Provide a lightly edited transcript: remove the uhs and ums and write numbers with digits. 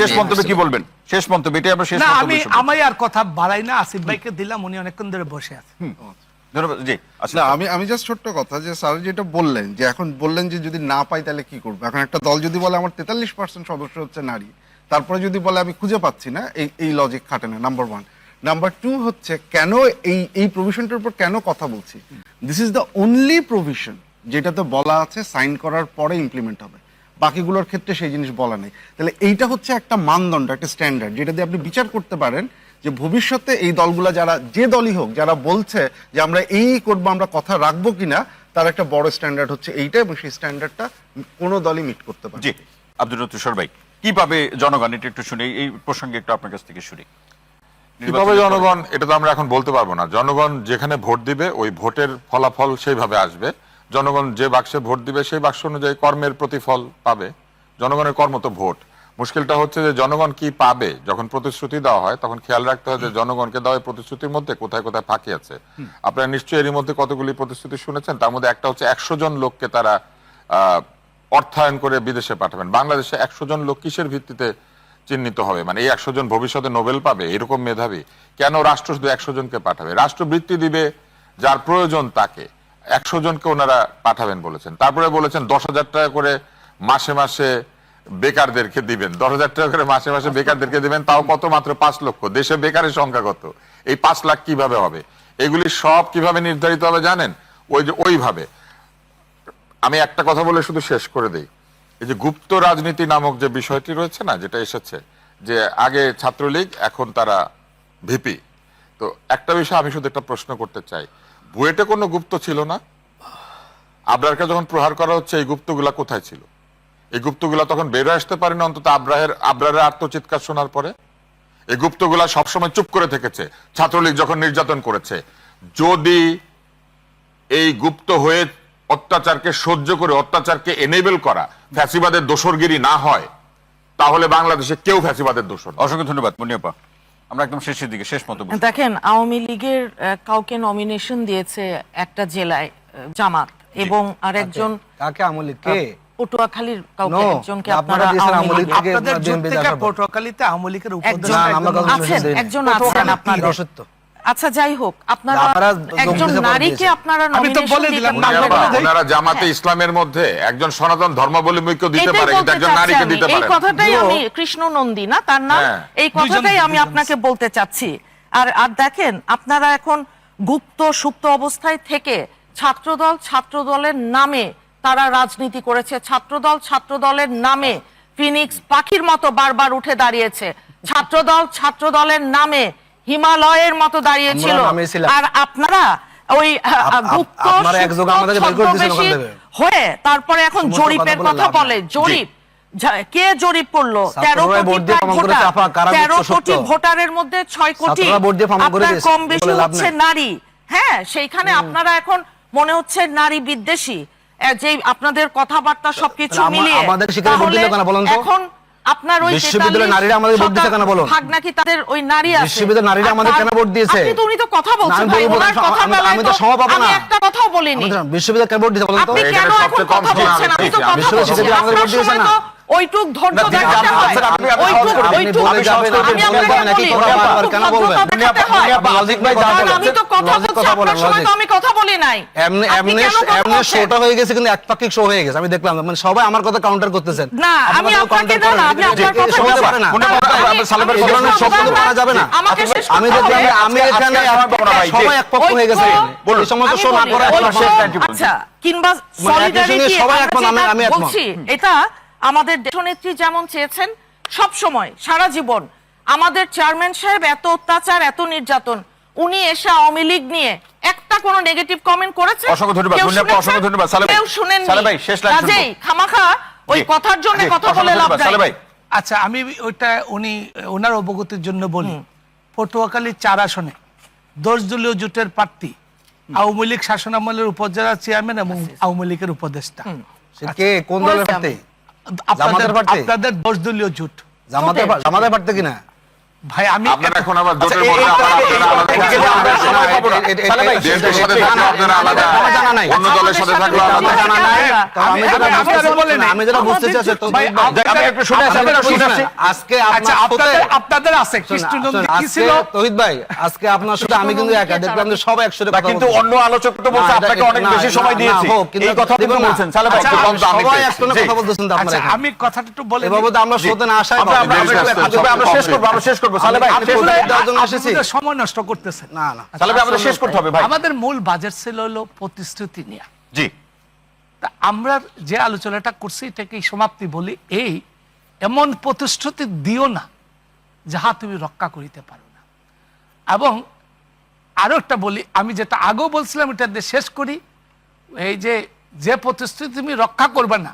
শেষ মন্তব্য কি বলবেন? শেষ মন্তব্য এটা আমরা শেষ না, মন্তব্য আমি আর কথা বাড়াই না, আসিফ ভাইকে দিলাম, উনি অনেকক্ষণ ধরে বসে আছেন। ধন্যবাদ। জি আসলে আমি জাস্ট ছোট্ট কথা, যে স্যার যেটা বললেন যে এখন বললেন যে যদি না পাই তাহলে কি করবো। এখন একটা দল যদি বলে আমার 43% সদস্য হচ্ছে নারী, তারপরে যদি বলে আমি খুঁজে পাচ্ছি না, এই লজিক খাটে না, নাম্বার 1। নাম্বার 2 হচ্ছে কেন এই প্রভিশনটার উপর কেন কথা বলছি, this is the only provision যেটাতে বলা আছে সাইন করার পরে ইমপ্লিমেন্ট হবে, বাকিগুলোর ক্ষেত্রে সেই জিনিস বলা নেই। তাহলে এইটা হচ্ছে একটা মানদণ্ড, একটা স্ট্যান্ডার্ড, যেটা দিয়ে আপনি বিচার করতে পারেন যে ভবিষ্যতে এই দলগুলা যারা, যে দলই হোক, যারা বলছে যে আমরা এই করবো, আমরা কথা রাখবো কিনা, তার একটা বড় স্ট্যান্ডার্ড হচ্ছে এইটা, এবং সেই স্ট্যান্ডার্ডটা কোনো দলই মিট করতে পারে। জি আব্দুল তুষার ভাই, কিভাবে জনগণ, এটা একটু শুনি, এই প্রসঙ্গে একটু আপনার কাছ থেকে শুনি। কিভাবে জনগণ, এটা তো আমরা এখন বলতে পারবো না। জনগণ যেখানে ভোট দিবে ওই ভোটের ফলাফল সেইভাবে আসবে। জনগণ যে বাক্সে ভোট দিবে সেই বাক্স অনুযায়ী কর্মের প্রতিফল পাবে। জনগণের কর্ম তো ভোট। মুশকিলটা হচ্ছে যে জনগণ কি পাবে। যখন প্রতিশ্রুতি দেওয়া হয় তখন খেয়াল রাখতে হয় যে জনগণকে দেওয়া প্রতিশ্রুতির মধ্যে কোথায় কোথায় ফাঁকি আছে। আপনারা নিশ্চয়ই এরই মধ্যে কতগুলি প্রতিশ্রুতি শুনেছেন, তার মধ্যে একটা হচ্ছে 100 জন লোককে তারা অর্থায়ন করে বিদেশে পাঠাবেন। বাংলাদেশে 100 জন লোক কিসের ভিত্তিতে চিহ্নিত হবে? মানে এই 100 জন ভবিষ্যতে নোবেল পাবে এরকম মেধাবী? কেন রাষ্ট্র শুধু 100 জনকে পাঠাবে? রাষ্ট্রবৃত্তি দিবে যার প্রয়োজন তাকে, 100 জনকে ওনারা পাঠাবেন বলেছেন। তারপরে বলেছেন 10,000 টাকা করে মাসে মাসে বেকারদেরকে দিবেন। 10,000 টাকা করে মাসে মাসে বেকারদেরকে দিবেন, তাও কত? মাত্র 5 লক্ষ। দেশে বেকারের সংখ্যা কত? এই 5 লাখ কিভাবে হবে? এগুলি সব কিভাবে নির্ধারিত হবে জানেন? ওইভাবে। আমি একটা কথা বলে শুধু শেষ করে দেই। এই যে গুপ্ত রাজনীতি নামক যে বিষয়টি রয়েছে না, যেটা এসেছে, যে আগে ছাত্রলীগ এখন তারা ভিপি, তো একটা বিষয় আমি শুধু একটা প্রশ্ন করতে চাই, বুয়েটে কোনো গুপ্ত ছিল না? আবরারকে যখন প্রহার করা হচ্ছে এই গুপ্তগুলা কোথায় ছিল? এই গুপ্তগুলা তখন বের আসতে পারে না অন্তত আবরারের আত্মচিৎকার শোনার পরে? এই গুপ্তগুলা সবসময় চুপ করে থেকেছে ছাত্রলীগ যখন নির্যাতন করেছে। যদি এই গুপ্ত হয়ে অত্যাচারকে সহ্য করে, অত্যাচারকে এনেবল করা ফ্যাসিবাদের দোসরগিরি না হয়, তাহলে বাংলাদেশে কেউ ফ্যাসিবাদের দোসর। অসংখ্য ধন্যবাদ মুনিয়াপা। আমরা একদম শেষের দিকে, শেষ মন্তব্য। দেখেন, আওয়ামী লীগের কাউকে নমিনেশন দিয়েছে একটা জেলায় জামাত, এবং আরেকজন কাকে আওয়ামী লীগ কে পটুয়াখালীর কাউকে একজনকে আপনারা আপনাদের জোট থেকে পটুয়াখালীতে আওয়ামী লীগের উপদেষ্টা একজন আছেন আপনাদের। আচ্ছা যাই হোক, আপনারা একজন নারীকে আপনারা নমিনেশন দিলেন না। ওনারা জামাতে ইসলামের মধ্যে একজন সনাতন ধর্মাবলম্বীকে দিতে পারে, কিন্তু একজন নারীকে দিতে পারে না। এই কথাটাই আমি, কৃষ্ণ নন্দী না তার নাম, এই কথাটাই আমি আপনাকে বলতে চাচ্ছি। আর দেখেন, আপনারা এখন গুপ্ত সুপ্ত অবস্থায় থেকে ছাত্রদলের নামে তারা রাজনীতি করেছে। ছাত্রদলের নামে ফিনিক্স পাখির মতো বারবার উঠে দাঁড়িয়েছে। ছাত্রদলের নামে হিমালয়ের মতো দাঁড়িয়েছিল। আর আপনারা ওই গুপ্ত হয়ে তারপরে এখন জরিপের কথা বলে। জরিপ কে জরিপ করলো? 13 কোটি ভোটারের মধ্যে 6 কোটি আপনার কম বেশি হচ্ছে নারী। হ্যাঁ, সেইখানে আপনারা এখন মনে হচ্ছে নারী বিদ্বেষী, যে আপনাদের কথাবার্তা সবকিছু মিলিয়ে। এখন আপনার ওই বিশ্ববিদ্যালয়ের নারীরা আমাদের ভোট দিতে কেন বলো? ভাগ নাকি তাদের ওই নারী আছে বিশ্ববিদ্যালয়ের নারীরা আমাদের কেন ভোট দিয়েছে? আপনি তো, উনি তো কথা বলছেন ভাই, ওনার কথা বলায় আমি তো সময় পাবো না। আমি একটা কথাও বলিনি। বিশ্ববিদ্যালয় কেন ভোট দিতে বলেন তো? আপনি কেন এখন কথা বলছেন? আপনি তো কথা বলছেন, আমাদের ভোট দিয়েছেন না। ওইটুক ধৈর্য দেখাতে হয়, ওইটুক আমি তো কথা বলছি, আপনার সময় তো আমি কথা বলি নাই। এমনি শোটা হয়ে গেছে, কিন্তু একপাক্ষিক শো হয়ে গেছে। আমি দেখলাম মানে সবাই আমার কথা কাউন্টার করতেছেন। না, আমি আপনাকে না, আমি আপনার কথা বলতে পারি না। পারা যাবে না। আমি দেখলাম আমি এখানে সবাই একপক্ষ হয়ে গেছে। এই সমস্ত শো না করা, আচ্ছা, কিংবা সলিডারিটি সবাই এখন আমি বলছি, এটা আমাদের দেশনেত্রী যেমন চেয়েছেন সব সময় সারা জীবন। আমাদের চেয়ারম্যান সাহেব এত অত্যাচার, এত নির্যাতন, উনি এসে আওয়ামী লীগ নিয়ে একটা কোনো নেগেটিভ কমেন্ট করেছে? অসংখ্য ধন্যবাদ মুনিয়াপা, অসংখ্য ধন্যবাদ। কেউ শুনেননি। সালে ভাই, শেষ লাইন শুনবো। কাজেই খামাখা ওই কথার জন্য কথা বলে লাভ নাই। সালে ভাই, আচ্ছা, আমি ওইটা ওনার অবগতির জন্য বলি। পটুয়াখালী 4 আসনে 10 দলীয় জোটের প্রার্থী আওয়ামী লীগ শাসনামলের উপজেলা চেয়ারম্যান এবং আওয়ামী লীগের উপদেষ্টা। কে কোন দলের প্রার্থী? আপনাদের 10 দলীয় জোট। জামাতের প্রার্থী কিনা? ভাই আমি আপনারা এখন আবার জোটের আচ্ছা, মধ্যে এই- আপনারা আলাদা এই- করছেন। আমরা সময় পাবো না। সালে ভাই, বিএনপির সাথে থাকলে আপনারা আলাদা, আমার জানা নাই। অন্য দলের সাথে থাকলে আমার আলাদা। জানা নাই। আমি যেটা আমি- বুঝতে আপনারা বলেন চাচ্ছি- আমি যেটা বুঝতে চাচ্ছি তো ভাই, আমি একটু শুনে আসি, আপনাদের আমি একটু শুনে আসি। আজকে আচ্ছা আপনার সাথে আপনাদের আছে কৃষ্ণনন্দী কি ছিল তহিদ ভাই আজকে আপনার সাথে আমি কিন্তু একা দেখলাম যে সবাই একসাথে না, কথা কিন্তু বলতেছে। অন্য আলোচক তো বলছে না, আপনাকে এটা- অনেক না, বেশি না, সময় না, দিয়েছি হোক, কিন্তু এই কথা দেখুন না, বলছেন সালে ভাই আচ্ছা, একটু কম তো আমি সবাই পেয়েছি। একসাথে জি। কথা বলতেছেন তো আপনারা আচ্ছা এখানে। আমি কথাটা একটু বলে এভাবে তো আমরা শ্রোতে না আসাই আমরা- ভালো। আমরা- আমরা- আমরা- আমরা শেষ করবো, আমরা শেষ করবো সালে ভাই আমি- শেষ করবো। আমি- দেওয়ার জন্য এসেছি। আপনাদের সময় নষ্ট করতেছেন না না সালে ভাই আমাদের শেষ করতে হবে ভাই। আমাদের মূল বাজেট ছিল হলো প্রতিশ্রুতি নিয়ে জি, তা আমরা যে আলোচনাটা করছি এটাকে সমাপ্তি বলি এই এমন প্রতিশ্রুতি দিও না যাহা তুমি রক্ষা করিতে পারো না। এবং আরো একটা বলি, আমি যেটা আগেও বলছিলাম এটা দিয়ে শেষ করি, এই যে প্রতিশ্রুতি তুমি রক্ষা করবে না